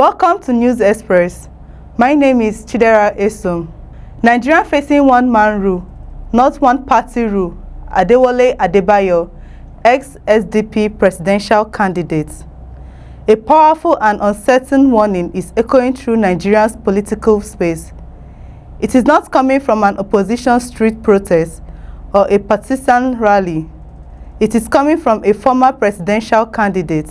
Welcome to News Express. My name is Chidera Esom. Nigeria facing one-man rule, not one-party rule. Adewole Adebayo, ex-SDP presidential candidate. A powerful and uncertain warning is echoing through Nigeria's political space. It is not coming from an opposition street protest or a partisan rally. It is coming from a former presidential candidate,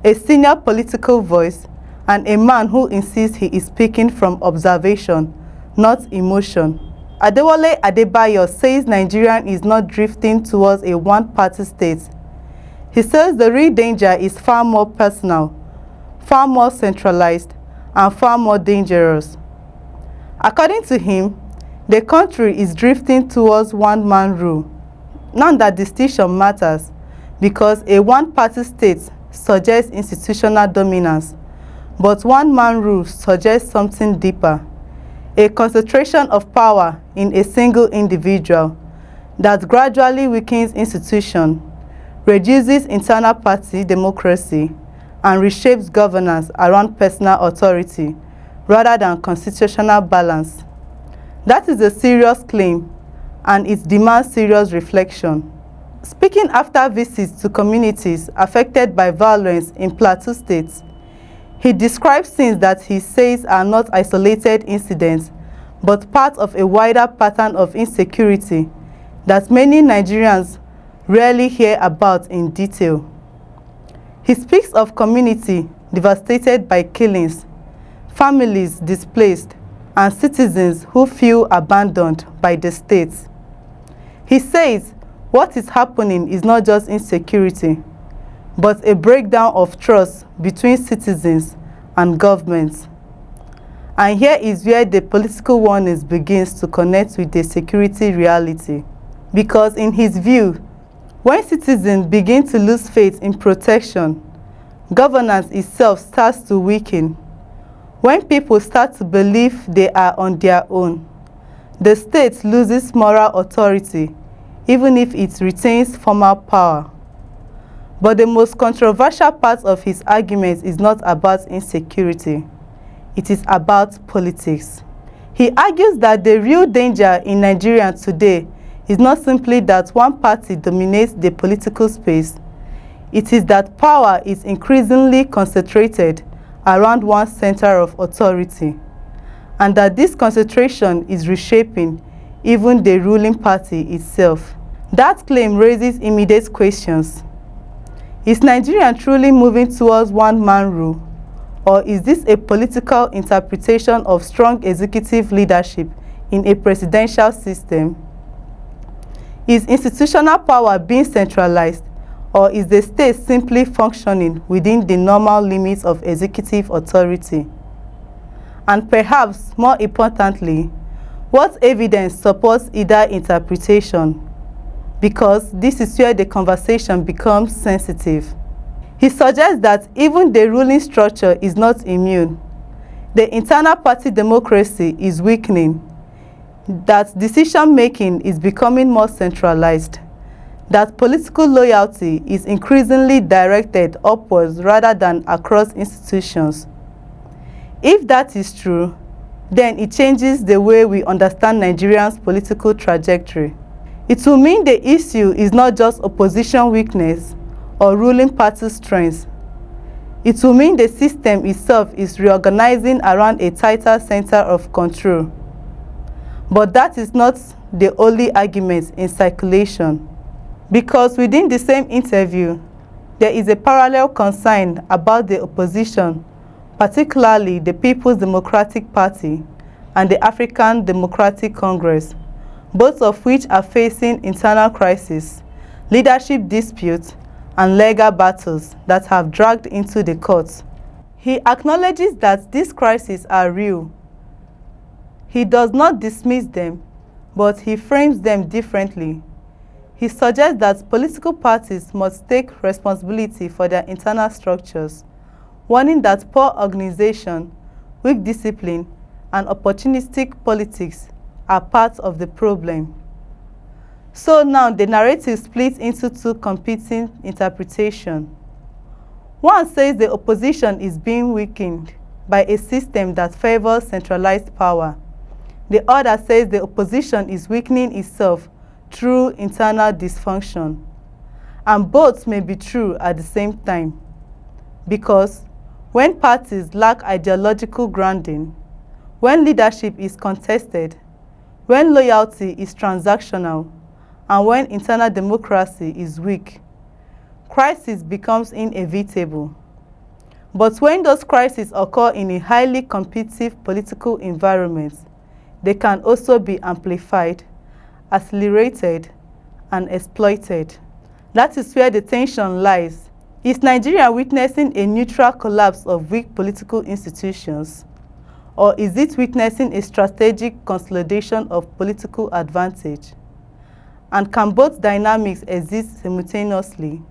a senior political voice, and a man who insists he is speaking from observation, not emotion. Adewole Adebayo says Nigeria is not drifting towards a one-party state. He says the real danger is far more personal, far more centralized, and far more dangerous. According to him, the country is drifting towards one-man rule. Not that distinction matters, because a one-party state suggests institutional dominance, but one-man rule suggests something deeper, a concentration of power in a single individual that gradually weakens institutions, reduces internal party democracy, and reshapes governance around personal authority rather than constitutional balance. That is a serious claim, and it demands serious reflection. Speaking after visits to communities affected by violence in Plateau State, he describes scenes that he says are not isolated incidents, but part of a wider pattern of insecurity that many Nigerians rarely hear about in detail. He speaks of communities devastated by killings, families displaced, and citizens who feel abandoned by the state. He says what is happening is not just insecurity, but a breakdown of trust between citizens and governments. And here is where the political warnings begins to connect with the security reality. Because in his view, when citizens begin to lose faith in protection, governance itself starts to weaken. When people start to believe they are on their own, the state loses moral authority, even if it retains formal power. But the most controversial part of his argument is not about insecurity. It is about politics. He argues that the real danger in Nigeria today is not simply that one party dominates the political space. It is that power is increasingly concentrated around one center of authority, and that this concentration is reshaping even the ruling party itself. That claim raises immediate questions. Is Nigeria truly moving towards one-man rule, or is this a political interpretation of strong executive leadership in a presidential system? Is institutional power being centralized, or is the state simply functioning within the normal limits of executive authority? And perhaps more importantly, what evidence supports either interpretation? Because this is where the conversation becomes sensitive. He suggests that even the ruling structure is not immune. The internal party democracy is weakening, that decision-making is becoming more centralized, that political loyalty is increasingly directed upwards rather than across institutions. If that is true, then it changes the way we understand Nigeria's political trajectory. It will mean the issue is not just opposition weakness or ruling party strength. It will mean the system itself is reorganizing around a tighter center of control. But that is not the only argument in circulation, because within the same interview, there is a parallel concern about the opposition, particularly the People's Democratic Party and the African Democratic Congress, both of which are facing internal crises, leadership disputes, and legal battles that have dragged into the courts. He acknowledges that these crises are real. He does not dismiss them, but he frames them differently. He suggests that political parties must take responsibility for their internal structures, warning that poor organization, weak discipline, and opportunistic politics are part of the problem. So now the narrative splits into two competing interpretations. One says the opposition is being weakened. by a system that favors centralized power. The other says the opposition is weakening itself through internal dysfunction. And both may be true at the same time. Because when parties lack ideological grounding, when leadership is contested, when loyalty is transactional, and when internal democracy is weak, crisis becomes inevitable. But when those crises occur in a highly competitive political environment, they can also be amplified, accelerated, and exploited. That is where the tension lies. Is Nigeria witnessing a neutral collapse of weak political institutions? Or is it witnessing a strategic consolidation of political advantage? And can both dynamics exist simultaneously?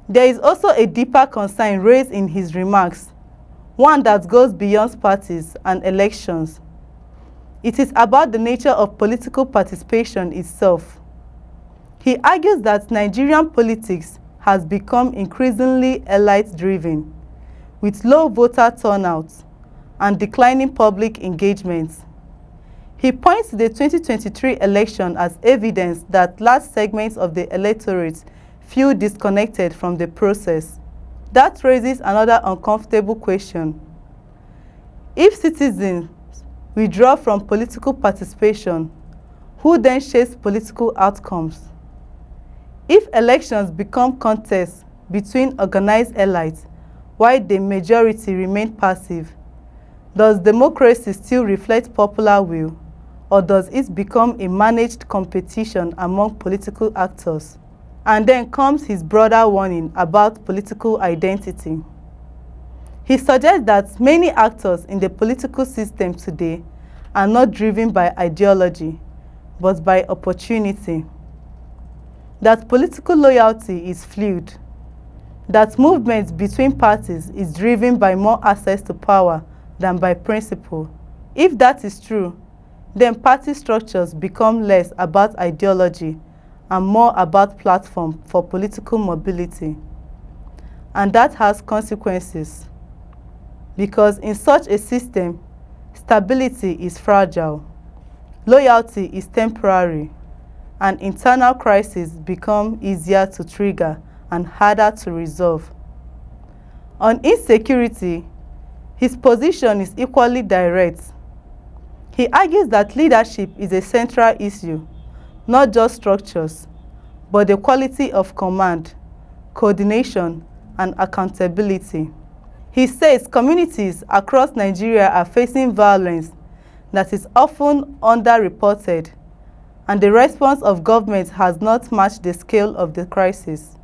There is also a deeper concern raised in his remarks, one that goes beyond parties and elections. It is about the nature of political participation itself. He argues that Nigerian politics has become increasingly elite-driven, with low voter turnout and declining public engagement. He points to the 2023 election as evidence that large segments of the electorate feel disconnected from the process. That raises another uncomfortable question. If citizens withdraw from political participation, who then shapes political outcomes? If elections become contests between organized elites while the majority remain passive, does democracy still reflect popular will, or does it become a managed competition among political actors? And then comes his broader warning about political identity. He suggests that many actors in the political system today are not driven by ideology, but by opportunity. That political loyalty is fluid. That movement between parties is driven by more access to power than by principle. If that is true, then party structures become less about ideology and more about platform for political mobility. And that has consequences. Because in such a system, stability is fragile, loyalty is temporary, and internal crises become easier to trigger and harder to resolve. On insecurity, his position is equally direct. He argues that leadership is a central issue, not just structures, but the quality of command, coordination, and accountability. He says communities across Nigeria are facing violence that is often underreported, and the response of government has not matched the scale of the crisis.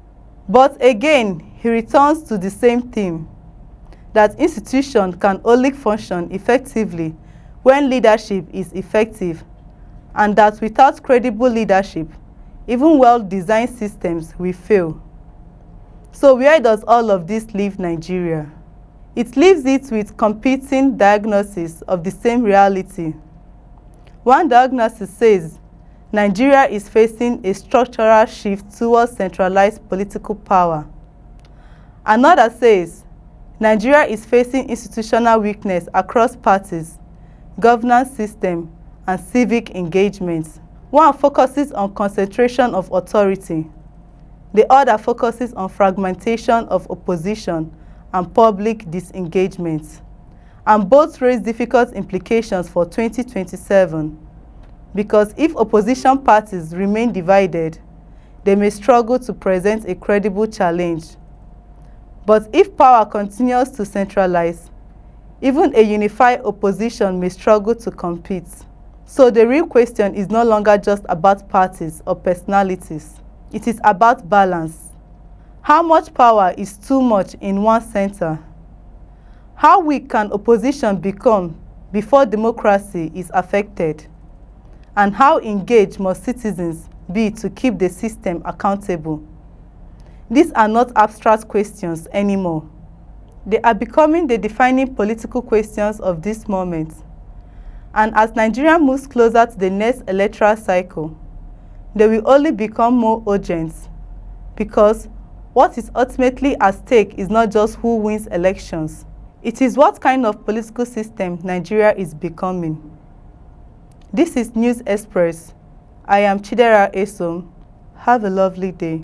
But again, he returns to the same theme, that institutions can only function effectively when leadership is effective, and that without credible leadership, even well-designed systems will fail. So where does all of this leave Nigeria? It leaves it with competing diagnoses of the same reality. One diagnosis says Nigeria is facing a structural shift towards centralized political power. Another says Nigeria is facing institutional weakness across parties, governance system, and civic engagement. One focuses on concentration of authority. The other focuses on fragmentation of opposition and public disengagement. And both raise difficult implications for 2027, because if opposition parties remain divided, they may struggle to present a credible challenge. But if power continues to centralize, even a unified opposition may struggle to compete. So the real question is no longer just about parties or personalities. It is about balance. How much power is too much in one center? How weak can opposition become before democracy is affected? And how engaged must citizens be to keep the system accountable? These are not abstract questions anymore. They are becoming the defining political questions of this moment. And as Nigeria moves closer to the next electoral cycle, they will only become more urgent, because what is ultimately at stake is not just who wins elections. It is what kind of political system Nigeria is becoming. This is News Express. I am Chidera Esom. Have a lovely day.